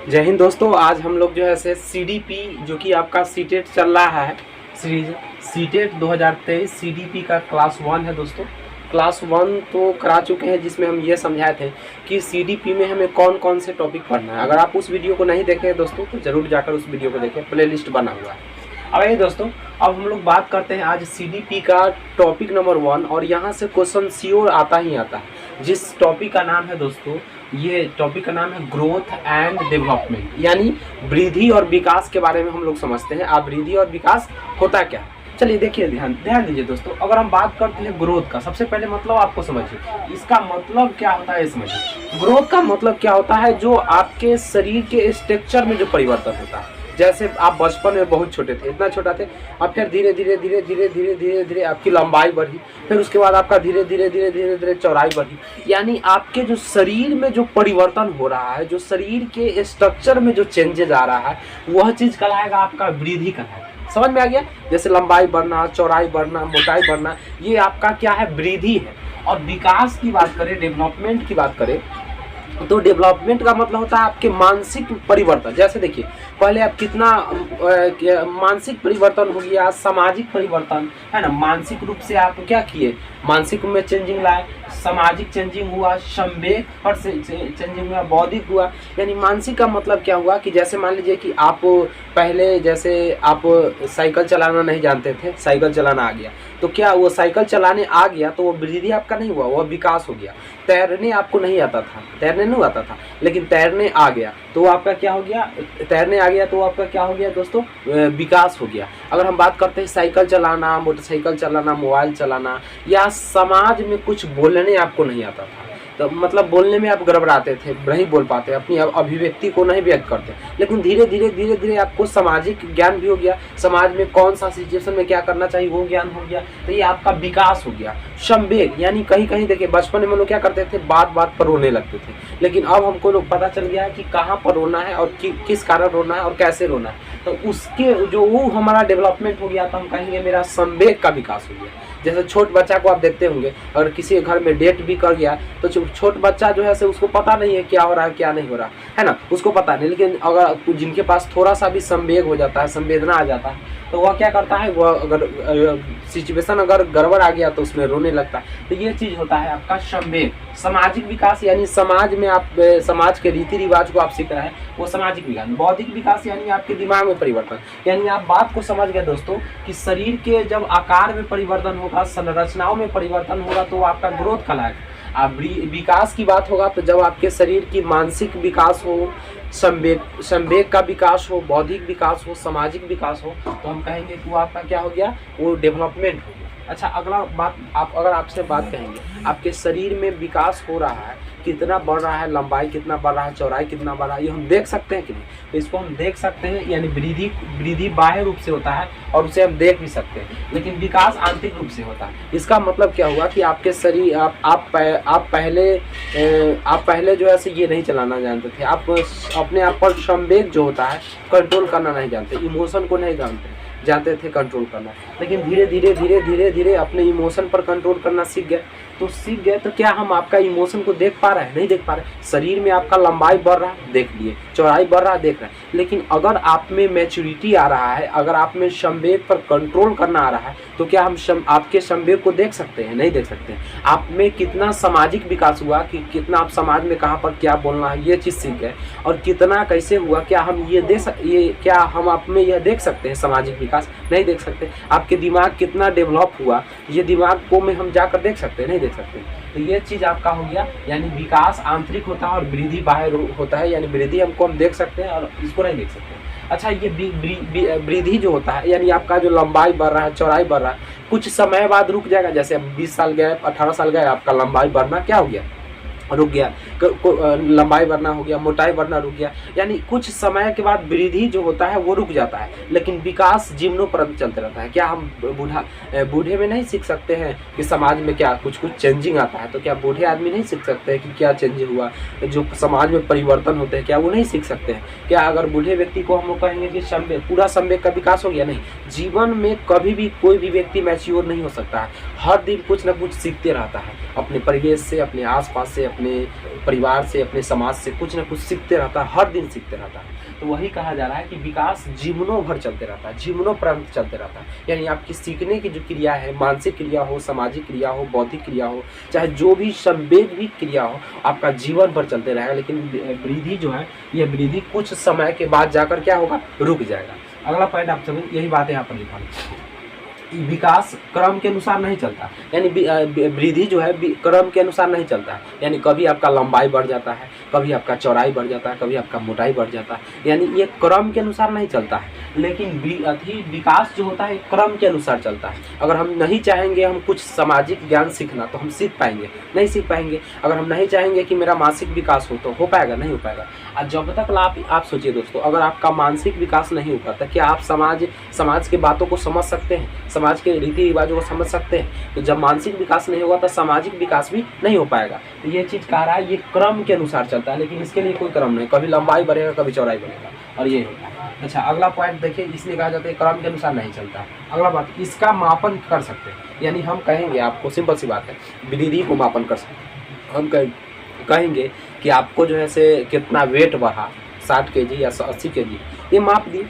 जय हिंद दोस्तों। आज हम लोग जो है से सीडीपी जो कि आपका सीटेट चल रहा है सीरीज सीटेट 2023 सीडीपी का क्लास 1 है दोस्तों। क्लास 1 तो करा चुके हैं जिसमें हम ये समझाए थे कि सीडीपी में हमें कौन कौन से टॉपिक पढ़ना है। अगर आप उस वीडियो को नहीं देखे हैं दोस्तों तो ज़रूर जाकर उस वीडियो को देखें, प्लेलिस्ट बना हुआ है। अब ये दोस्तों, अब हम लोग बात करते हैं आज सीडीपी का टॉपिक नंबर 1 और यहाँ से क्वेश्चन श्योर आता ही आता है। जिस टॉपिक का नाम है दोस्तों, ये टॉपिक का नाम है ग्रोथ एंड डेवलपमेंट, यानी वृद्धि और विकास के बारे में हम लोग समझते हैं। आप वृद्धि और विकास होता क्या? चलिए देखिए, ध्यान दीजिए दोस्तों। अगर हम बात करते हैं ग्रोथ का, सबसे पहले मतलब आपको समझिए इसका मतलब क्या होता है। समझिए ग्रोथ का मतलब क्या होता है, जो आपके शरीर के स्ट्रक्चर में जो परिवर्तन होता है। जैसे आप बचपन में बहुत छोटे थे, इतना छोटा थे, और फिर धीरे धीरे धीरे धीरे धीरे धीरे धीरे आपकी लंबाई बढ़ी, फिर उसके बाद आपका धीरे धीरे धीरे धीरे धीरे चौड़ाई बढ़ी। यानी आपके जो शरीर में जो परिवर्तन हो रहा है, जो शरीर के स्ट्रक्चर में जो चेंजेज आ रहा है, वह चीज़ कहलाएगा आपका वृद्धि कहलाएगा। समझ में आ गया? जैसे लंबाई बढ़ना, चौड़ाई बढ़ना, मोटाई बढ़ना, ये आपका क्या है? वृद्धि है। और विकास की बात करें, डेवलपमेंट की बात करें, तो डेवलपमेंट का मतलब होता है आपके मानसिक परिवर्तन। जैसे देखिए, पहले आप कितना मानसिक परिवर्तन हो गया, सामाजिक परिवर्तन है ना। मानसिक रूप से आप क्या किए, मानसिक में चेंजिंग लाए, सामाजिक चेंजिंग हुआ, संवेग पर चेंजिंग हुआ, बौद्धिक हुआ। यानी मानसिक का मतलब क्या हुआ कि जैसे मान लीजिए कि आप पहले जैसे आप साइकिल चलाना नहीं जानते थे, साइकिल चलाना आ गया, तो क्या वो साइकिल चलाने आ गया तो वो वृद्धि आपका नहीं हुआ, वह विकास हो गया। तैरने आपको नहीं आता था, तैरने नहीं आता था, लेकिन तैरने आ गया तो आपका क्या हो गया? तैरने आ गया तो आपका क्या हो गया दोस्तों? विकास हो गया। अगर हम बात करते हैं साइकिल चलाना, मोटरसाइकिल चलाना, मोबाइल चलाना, या समाज में कुछ बोलने आपको नहीं आता था, तो मतलब बोलने में आप गड़बड़ाते थे, नहीं बोल पाते, अपनी अभिव्यक्ति को नहीं व्यक्त करते, लेकिन धीरे धीरे धीरे धीरे आपको सामाजिक ज्ञान भी हो गया, समाज में कौन सा सिचुएशन में क्या करना चाहिए वो ज्ञान हो गया, तो ये आपका विकास हो गया। संवेग, यानी कहीं कहीं देखिए बचपन में लोग क्या करते थे, बात बात पर रोने लगते थे, लेकिन अब हमको लोग पता चल गया है कि कहाँ पर रोना है और किस कारण रोना है और कैसे रोना है, तो उसके जो वो हमारा डेवलपमेंट हो गया, तो हम कहेंगे मेरा संवेग का विकास हो गया। जैसे छोट बच्चा को आप देखते होंगे, अगर किसी घर में डेट भी कर गया तो छोट बच्चा जो है से उसको पता नहीं है क्या हो रहा है क्या नहीं हो रहा है ना, उसको पता नहीं। लेकिन अगर जिनके पास थोड़ा सा भी संवेग हो जाता है, संवेदना आ जाता है, तो वह क्या करता है, वह अगर सिचुएशन अगर गड़बड़ आ गया तो उसमें रोने लगता है। तो ये चीज़ होता है आपका संवेग। सामाजिक विकास, यानी समाज में आप समाज के रीति रिवाज को आप सीख रहे हैं, वो सामाजिक विकास। बौद्धिक विकास यानी आपके दिमाग में परिवर्तन, यानी आप बात को समझ गए दोस्तों कि शरीर के जब आकार में परिवर्तन होगा, संरचनाओं में परिवर्तन होगा, तो आपका ग्रोथ कहलाएगा। आप विकास की बात होगा तो जब आपके शरीर की मानसिक विकास हो, संवेग का विकास हो, बौद्धिक विकास हो, सामाजिक विकास हो, तो हम कहेंगे कि वो आपका क्या हो गया, वो डेवलपमेंट हो गया। अच्छा, अगला बात, आप अगर आपसे बात कहेंगे आपके शरीर में विकास हो रहा है, कितना बढ़ रहा है, लंबाई कितना बढ़ रहा है, चौड़ाई कितना बढ़ रहा है, ये हम देख सकते हैं कि नहीं? तो इसको हम देख सकते हैं, यानी वृद्धि बाह्य रूप से होता है और उसे हम देख भी सकते हैं, लेकिन विकास आंतरिक रूप से होता है। इसका मतलब क्या हुआ कि आपके शरीर आप पहले जो है से ये नहीं चलाना जानते थे, आप अपने आप पर संवेग जो होता है कंट्रोल करना नहीं जानते, इमोशन को नहीं जानते थे कंट्रोल करना, लेकिन धीरे धीरे धीरे धीरे धीरे अपने इमोशन पर कंट्रोल करना सीख गए। तो क्या हम आपका इमोशन को देख पा रहे हैं? नहीं देख पा रहे। शरीर में आपका लंबाई बढ़ रहा है, देख लिए, चौड़ाई बढ़ रहा है, देख रहे हैं, लेकिन अगर आप में मैच्योरिटी आ रहा है, अगर आप में संवेग पर कंट्रोल करना आ रहा है, तो क्या हम आपके संवेग को देख सकते हैं? नहीं देख सकते। आप में कितना सामाजिक विकास हुआ कि कितना आप समाज में कहाँ पर क्या बोलना है ये चीज़ सीख गए, और कितना कैसे हुआ, क्या हम क्या हम आप में यह देख सकते हैं सामाजिक विकास? नहीं देख सकते। आपके दिमाग कितना डेवलप हुआ, ये दिमाग को में हम जाकर देख सकते हैं? नहीं देख सकते। तो ये चीज़ आपका हो गया, यानी विकास आंतरिक होता है और वृद्धि बाह्य होता है, यानी वृद्धि हमको हम देख सकते हैं और इसको नहीं देख सकते। अच्छा, ये वृद्धि जो होता है, यानी आपका जो लंबाई बढ़ रहा है, चौड़ाई बढ़ रहा है, कुछ समय बाद रुक जाएगा। जैसे 20 साल गए, 18 साल गए, आपका लंबाई बढ़ना क्या हो गया, रुक गया, लंबाई बढ़ना हो गया, मोटाई बढ़ना रुक गया, यानी कुछ समय के बाद वृद्धि जो होता है वो रुक जाता है, लेकिन विकास जीवनोपरंत चलते रहता है। क्या हम बूढ़े में नहीं सीख सकते हैं कि समाज में क्या कुछ चेंजिंग आता है? तो क्या बूढ़े आदमी नहीं सीख सकते हैं कि क्या चेंज हुआ, जो समाज में परिवर्तन होते हैं, क्या वो नहीं सीख सकते हैं? क्या अगर बूढ़े व्यक्ति को हम कहेंगे कि पूरा संवेग का विकास हो गया? नहीं। जीवन में कभी भी कोई भी व्यक्ति मैच्योर नहीं हो सकता है, हर दिन कुछ ना कुछ सीखते रहता है, अपने परिवेश से, अपने आसपास से, अपने परिवार से, अपने समाज से कुछ ना कुछ सीखते रहता है, हर दिन सीखते रहता है। तो वही कहा जा रहा है कि विकास जीवनों भर चलते रहता है, जीवनोपरांत चलते रहता है। यानी आपकी सीखने की जो क्रिया है, मानसिक क्रिया हो, सामाजिक क्रिया हो, बौद्धिक क्रिया हो, चाहे जो भी संवेदनशील क्रिया हो, आपका जीवन भर चलते रहेगा। लेकिन वृद्धि जो है, ये वृद्धि कुछ समय के बाद जाकर क्या होगा, रुक जाएगा। अगला पॉइंट आप समझ, यही बात यहाँ पर लिखा है। विकास क्रम के अनुसार नहीं चलता, यानी वृद्धि जो है क्रम के अनुसार नहीं चलता है। यानी कभी आपका लंबाई बढ़ जाता है, कभी आपका चौड़ाई बढ़ जाता है, कभी आपका मोटाई बढ़ जाता है, यानी ये क्रम के अनुसार नहीं चलता है। लेकिन विकास जो होता है क्रम के अनुसार चलता है। अगर हम नहीं चाहेंगे हम कुछ सामाजिक ज्ञान सीखना तो हम सीख पाएंगे? नहीं सीख पाएंगे। अगर हम नहीं चाहेंगे कि मेरा मानसिक विकास हो तो हो पाएगा? नहीं हो पाएगा। और जब तक आप सोचिए दोस्तों, अगर आपका मानसिक विकास नहीं हो पाता, क्या आप समाज के बातों को समझ सकते हैं, समाज के रीति रिवाजों को समझ सकते हैं? तो जब मानसिक विकास नहीं होगा तो सामाजिक विकास भी नहीं हो पाएगा। तो ये चीज़ कह रहा है ये क्रम के अनुसार चलता है, लेकिन इसके लिए कोई क्रम नहीं, कभी लंबाई बढ़ेगा, कभी चौड़ाई बढ़ेगा, और ये होता है। अच्छा, अगला पॉइंट देखिए, इसलिए कहा जाता है क्रम के अनुसार नहीं चलता। अगला बात, इसका मापन कर सकते हैं। यानी हम कहेंगे आपको, सिंपल सी बात है, वृद्धि को मापन कर सकते हैं। हम कहेंगे कि आपको जो है से कितना वेट बढ़ा, 60 kg या 80 kg, ये माप दिए।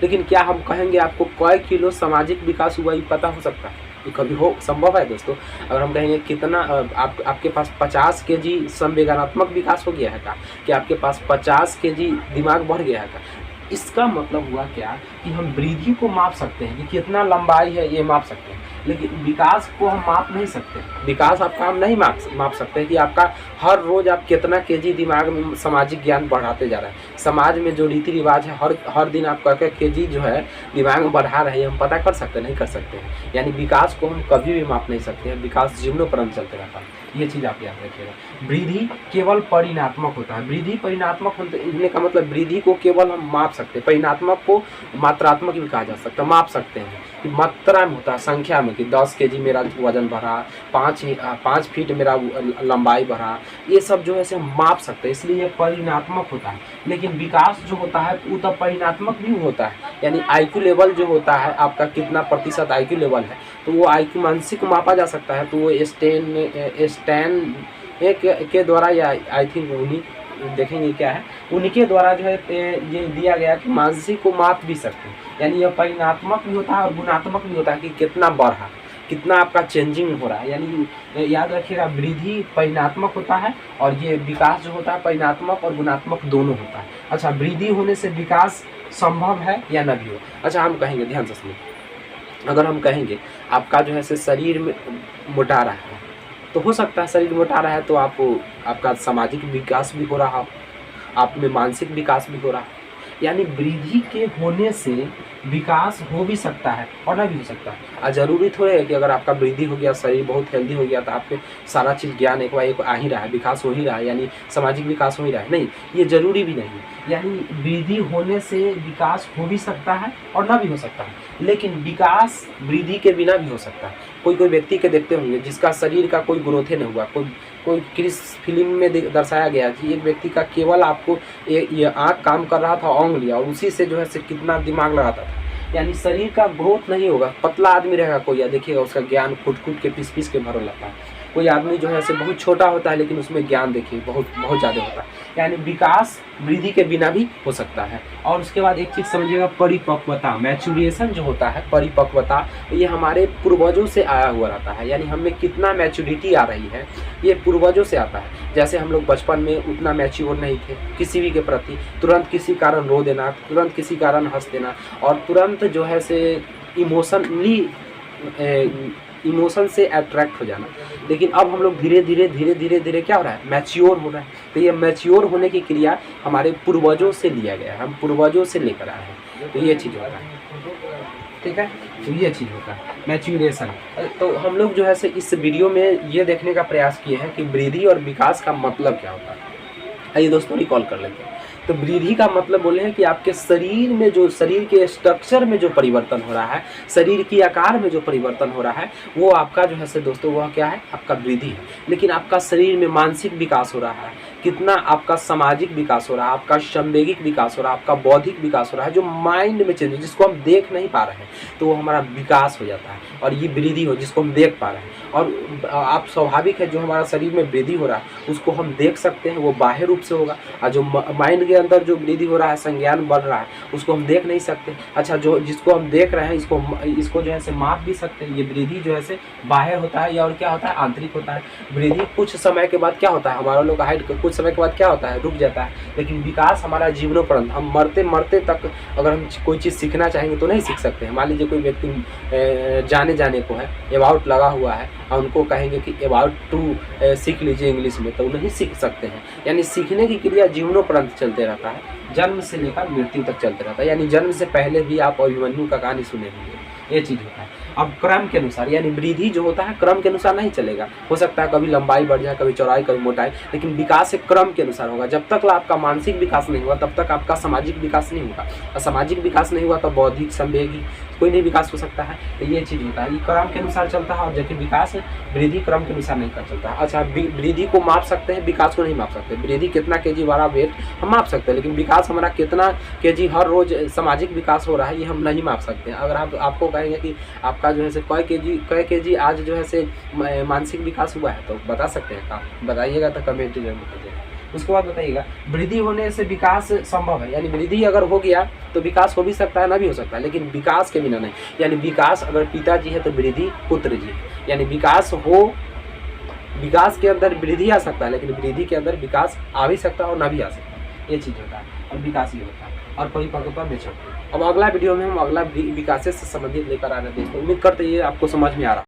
लेकिन क्या हम कहेंगे आपको कई किलो सामाजिक विकास हुआ, ये पता हो सकता है? ये कभी हो संभव है दोस्तों? अगर हम कहेंगे कितना आपके पास 50 kg संवेदनात्मक विकास हो गया है कि आपके पास 50 kg दिमाग बढ़ गया है, इसका मतलब हुआ क्या कि हम वृद्धि को माप सकते हैं कि कितना लंबाई है, ये माप सकते हैं। लेकिन विकास को हम माप नहीं सकते। विकास आपका हम नहीं माप सकते कि आपका हर रोज़ आप कितना केजी दिमाग में सामाजिक ज्ञान बढ़ाते जा रहे हैं। समाज में जो रीति रिवाज है, हर दिन आप क्या केजी जो है दिमाग में बढ़ा रहे हैं, हम पता कर सकते नहीं कर सकते हैं। यानी विकास को हम कभी भी माप नहीं सकते हैं। विकास जीवनोपरांत चलते रहता है, ये चीज़ आप याद रखिएगा। वृद्धि केवल परिणात्मक होता है। वृद्धि परिणात्मक होने का मतलब वृद्धि को केवल हम माप सकते हैं, परिणात्मक को मात्रात्मक भी कहा जा सकता है। माप सकते हैं कि मात्रा में होता है, संख्या में, कि 10 kg मेरा वजन बढ़ा, 5 फीट मेरा लंबाई बढ़ा, ये सब जो है से हम माप सकते हैं, इसलिए ये परिणात्मक होता है। लेकिन विकास जो होता है वो तो परिणात्मक भी होता है। यानी IQ लेवल जो होता है, आपका कितना प्रतिशत IQ लेवल है, तो वो IQ मानसिक मापा जा सकता है। तो वो स्टैन के द्वारा, या आई थिंक उन्हीं देखेंगे क्या है, उनके द्वारा जो है ये दिया गया कि मानसिक को माप भी सकते हैं। यानी यह परिणात्मक भी होता है और गुणात्मक भी होता है कि कितना बढ़ा, कितना आपका चेंजिंग हो रहा है। यानी याद रखिएगा, वृद्धि परिणात्मक होता है और ये विकास जो होता है परिणात्मक और गुणात्मक दोनों होता है। अच्छा, वृद्धि होने से विकास संभव है या न भी हो? अच्छा, हम कहेंगे, ध्यान से सुनिए, अगर हम कहेंगे आपका जो है से शरीर में मोटा रहा है, तो हो सकता है शरीर मोटा रहा है तो आपका सामाजिक विकास भी हो रहा हो, आप में मानसिक विकास भी हो रहा है। यानी वृद्धि के होने से विकास हो भी सकता है और ना भी हो सकता है। और ज़रूरी थोड़े है कि अगर आपका वृद्धि हो गया, शरीर बहुत हेल्दी हो गया, तो आपके सारा चीज़ ज्ञान एक बार आ ही रहा है, विकास हो ही रहा है, यानी सामाजिक विकास हो ही रहा है। नहीं, ये ज़रूरी भी नहीं है। यानी वृद्धि होने से विकास हो भी सकता है और ना भी हो सकता है। लेकिन विकास वृद्धि के बिना भी हो सकता है। कोई व्यक्ति के देखते होंगे जिसका शरीर का कोई ग्रोथ नहीं हुआ, कोई किस फिल्म में दर्शाया गया कि एक व्यक्ति का केवल आपको ये आँख काम कर रहा था, औंग लिया, और उसी से जो है से कितना दिमाग लगाता था। यानी शरीर का ग्रोथ नहीं होगा। पतला आदमी रहेगा कोई, या देखिएगा उसका ज्ञान कूट के पीस के भर लगता है। कोई आदमी जो है से बहुत छोटा होता है लेकिन उसमें ज्ञान देखिए बहुत ज़्यादा होता है। यानी विकास वृद्धि के बिना भी हो सकता है। और उसके बाद एक चीज़ समझिएगा, परिपक्वता, मैच्योरेशन जो होता है, परिपक्वता, ये हमारे पूर्वजों से आया हुआ रहता है। यानी हमें कितना मैच्योरिटी आ रही है, ये पूर्वजों से आता है। जैसे हम लोग बचपन में उतना मैच्योर नहीं थे किसी भी के प्रति, तुरंत किसी कारण रो देना, तुरंत किसी कारण हंस देना, और तुरंत जो है से इमोशन से अट्रैक्ट हो जाना। लेकिन अब हम लोग धीरे धीरे क्या हो रहा है, मैच्योर हो रहा है। तो ये मैच्योर होने की क्रिया हमारे पूर्वजों से लिया गया है, हम पूर्वजों से लेकर आए हैं। तो ये चीज़ होता है, ठीक है। तो ये चीज़ होता है मैच्योरेशन। तो हम लोग जो है से इस वीडियो में ये देखने का प्रयास किए हैं कि वृद्धि और विकास का मतलब क्या होता है। आइए दोस्तों रिकॉल कर लेते हैं। तो वृद्धि का मतलब बोले हैं कि आपके शरीर में जो, शरीर के स्ट्रक्चर में जो परिवर्तन हो रहा है, शरीर की आकार में जो परिवर्तन हो रहा है, वो आपका जो है से दोस्तों वह क्या है, आपका वृद्धि है। लेकिन आपका शरीर में मानसिक विकास हो रहा है, कितना आपका सामाजिक विकास हो रहा है, आपका संवेगिक विकास हो रहा है, आपका बौद्धिक विकास हो रहा है, जो माइंड में चेंज हो जिसको हम देख नहीं पा रहे हैं, तो वो हमारा विकास हो जाता है। और ये वृद्धि हो जिसको हम देख पा रहे हैं, और आप स्वाभाविक है जो हमारा शरीर में वृद्धि हो रहा है उसको हम देख सकते हैं, वो बाह्य रूप से होगा। और जो माइंड के अंदर जो वृद्धि हो रहा है, संज्ञान बढ़ रहा है, उसको हम देख नहीं सकते। अच्छा, जो जिसको हम देख रहे हैं इसको जो है से माप भी सकते हैं। ये वृद्धि जो है से बाह्य होता है, या और क्या होता है, आंतरिक होता है। वृद्धि कुछ समय के बाद क्या होता है, हमारा लोग का हाइट कुछ समय के बाद क्या होता है, रुक जाता है। लेकिन विकास हमारा जीवनोपरंत, हम मरते मरते तक अगर हम कोई चीज़ सीखना चाहेंगे तो नहीं सीख सकते हैं। मान लीजिए कोई व्यक्ति जाने को है, अबाउट लगा हुआ है, और उनको कहेंगे कि अबाउट टू सीख लीजिए इंग्लिश में, तो वो नहीं सीख सकते हैं। यानी सीखने की क्रिया जीवनोपरंत चलते रहता है, जन्म से लेकर मृत्यु तक चलते रहता है। यानी जन्म से पहले भी आप अभिमन्यु का कहानी सुने होंगे, ये चीज़ होता है। अब क्रम के अनुसार, यानी वृद्धि जो होता है क्रम के अनुसार नहीं चलेगा। हो सकता है कभी लंबाई बढ़ जाए, कभी चौड़ाई, कभी मोटाई, लेकिन विकास एक क्रम के अनुसार होगा। जब तक आपका मानसिक विकास नहीं हुआ तब तक आपका सामाजिक विकास नहीं होगा, और सामाजिक विकास नहीं हुआ तो बौद्धिक, संवेगी कोई नहीं विकास हो सकता है। तो ये चीज़ होता है, ये क्रम के अनुसार चलता है। और जबकि विकास वृद्धि क्रम के अनुसार नहीं कर चलता है। अच्छा, वृद्धि को माप सकते हैं, विकास को नहीं माप सकते। वृद्धि कितना केजी वाला वेट हम माप सकते हैं, लेकिन विकास हमारा कितना केजी हर रोज सामाजिक विकास हो रहा है ये हम नहीं माप सकते हैं। अगर आपको कहेंगे कि आपका जो है से कै केजी आज जो है से मानसिक विकास हुआ है, तो बता सकते हैं, आप बताइएगा तो कमेंट जरूर कीजिएगा। उसके बाद बताइएगा, वृद्धि होने से विकास संभव है। यानी वृद्धि अगर हो गया तो विकास हो भी सकता है, ना भी हो सकता है, लेकिन विकास के बिना नहीं। यानी विकास अगर पिताजी है तो वृद्धि पुत्र जी। यानी विकास विकास के अंदर वृद्धि आ सकता है, लेकिन वृद्धि के अंदर विकास आ भी सकता है और ना भी आ सकता है। ये चीज़ होता है, और विकास ही होता है, और परिपक्वता बेचक। अब अगला वीडियो में हम अगला विकास से संबंधित लेकर आ रहे हैं दोस्तों। उम्मीद करते हैं ये आपको समझ में आ रहा है।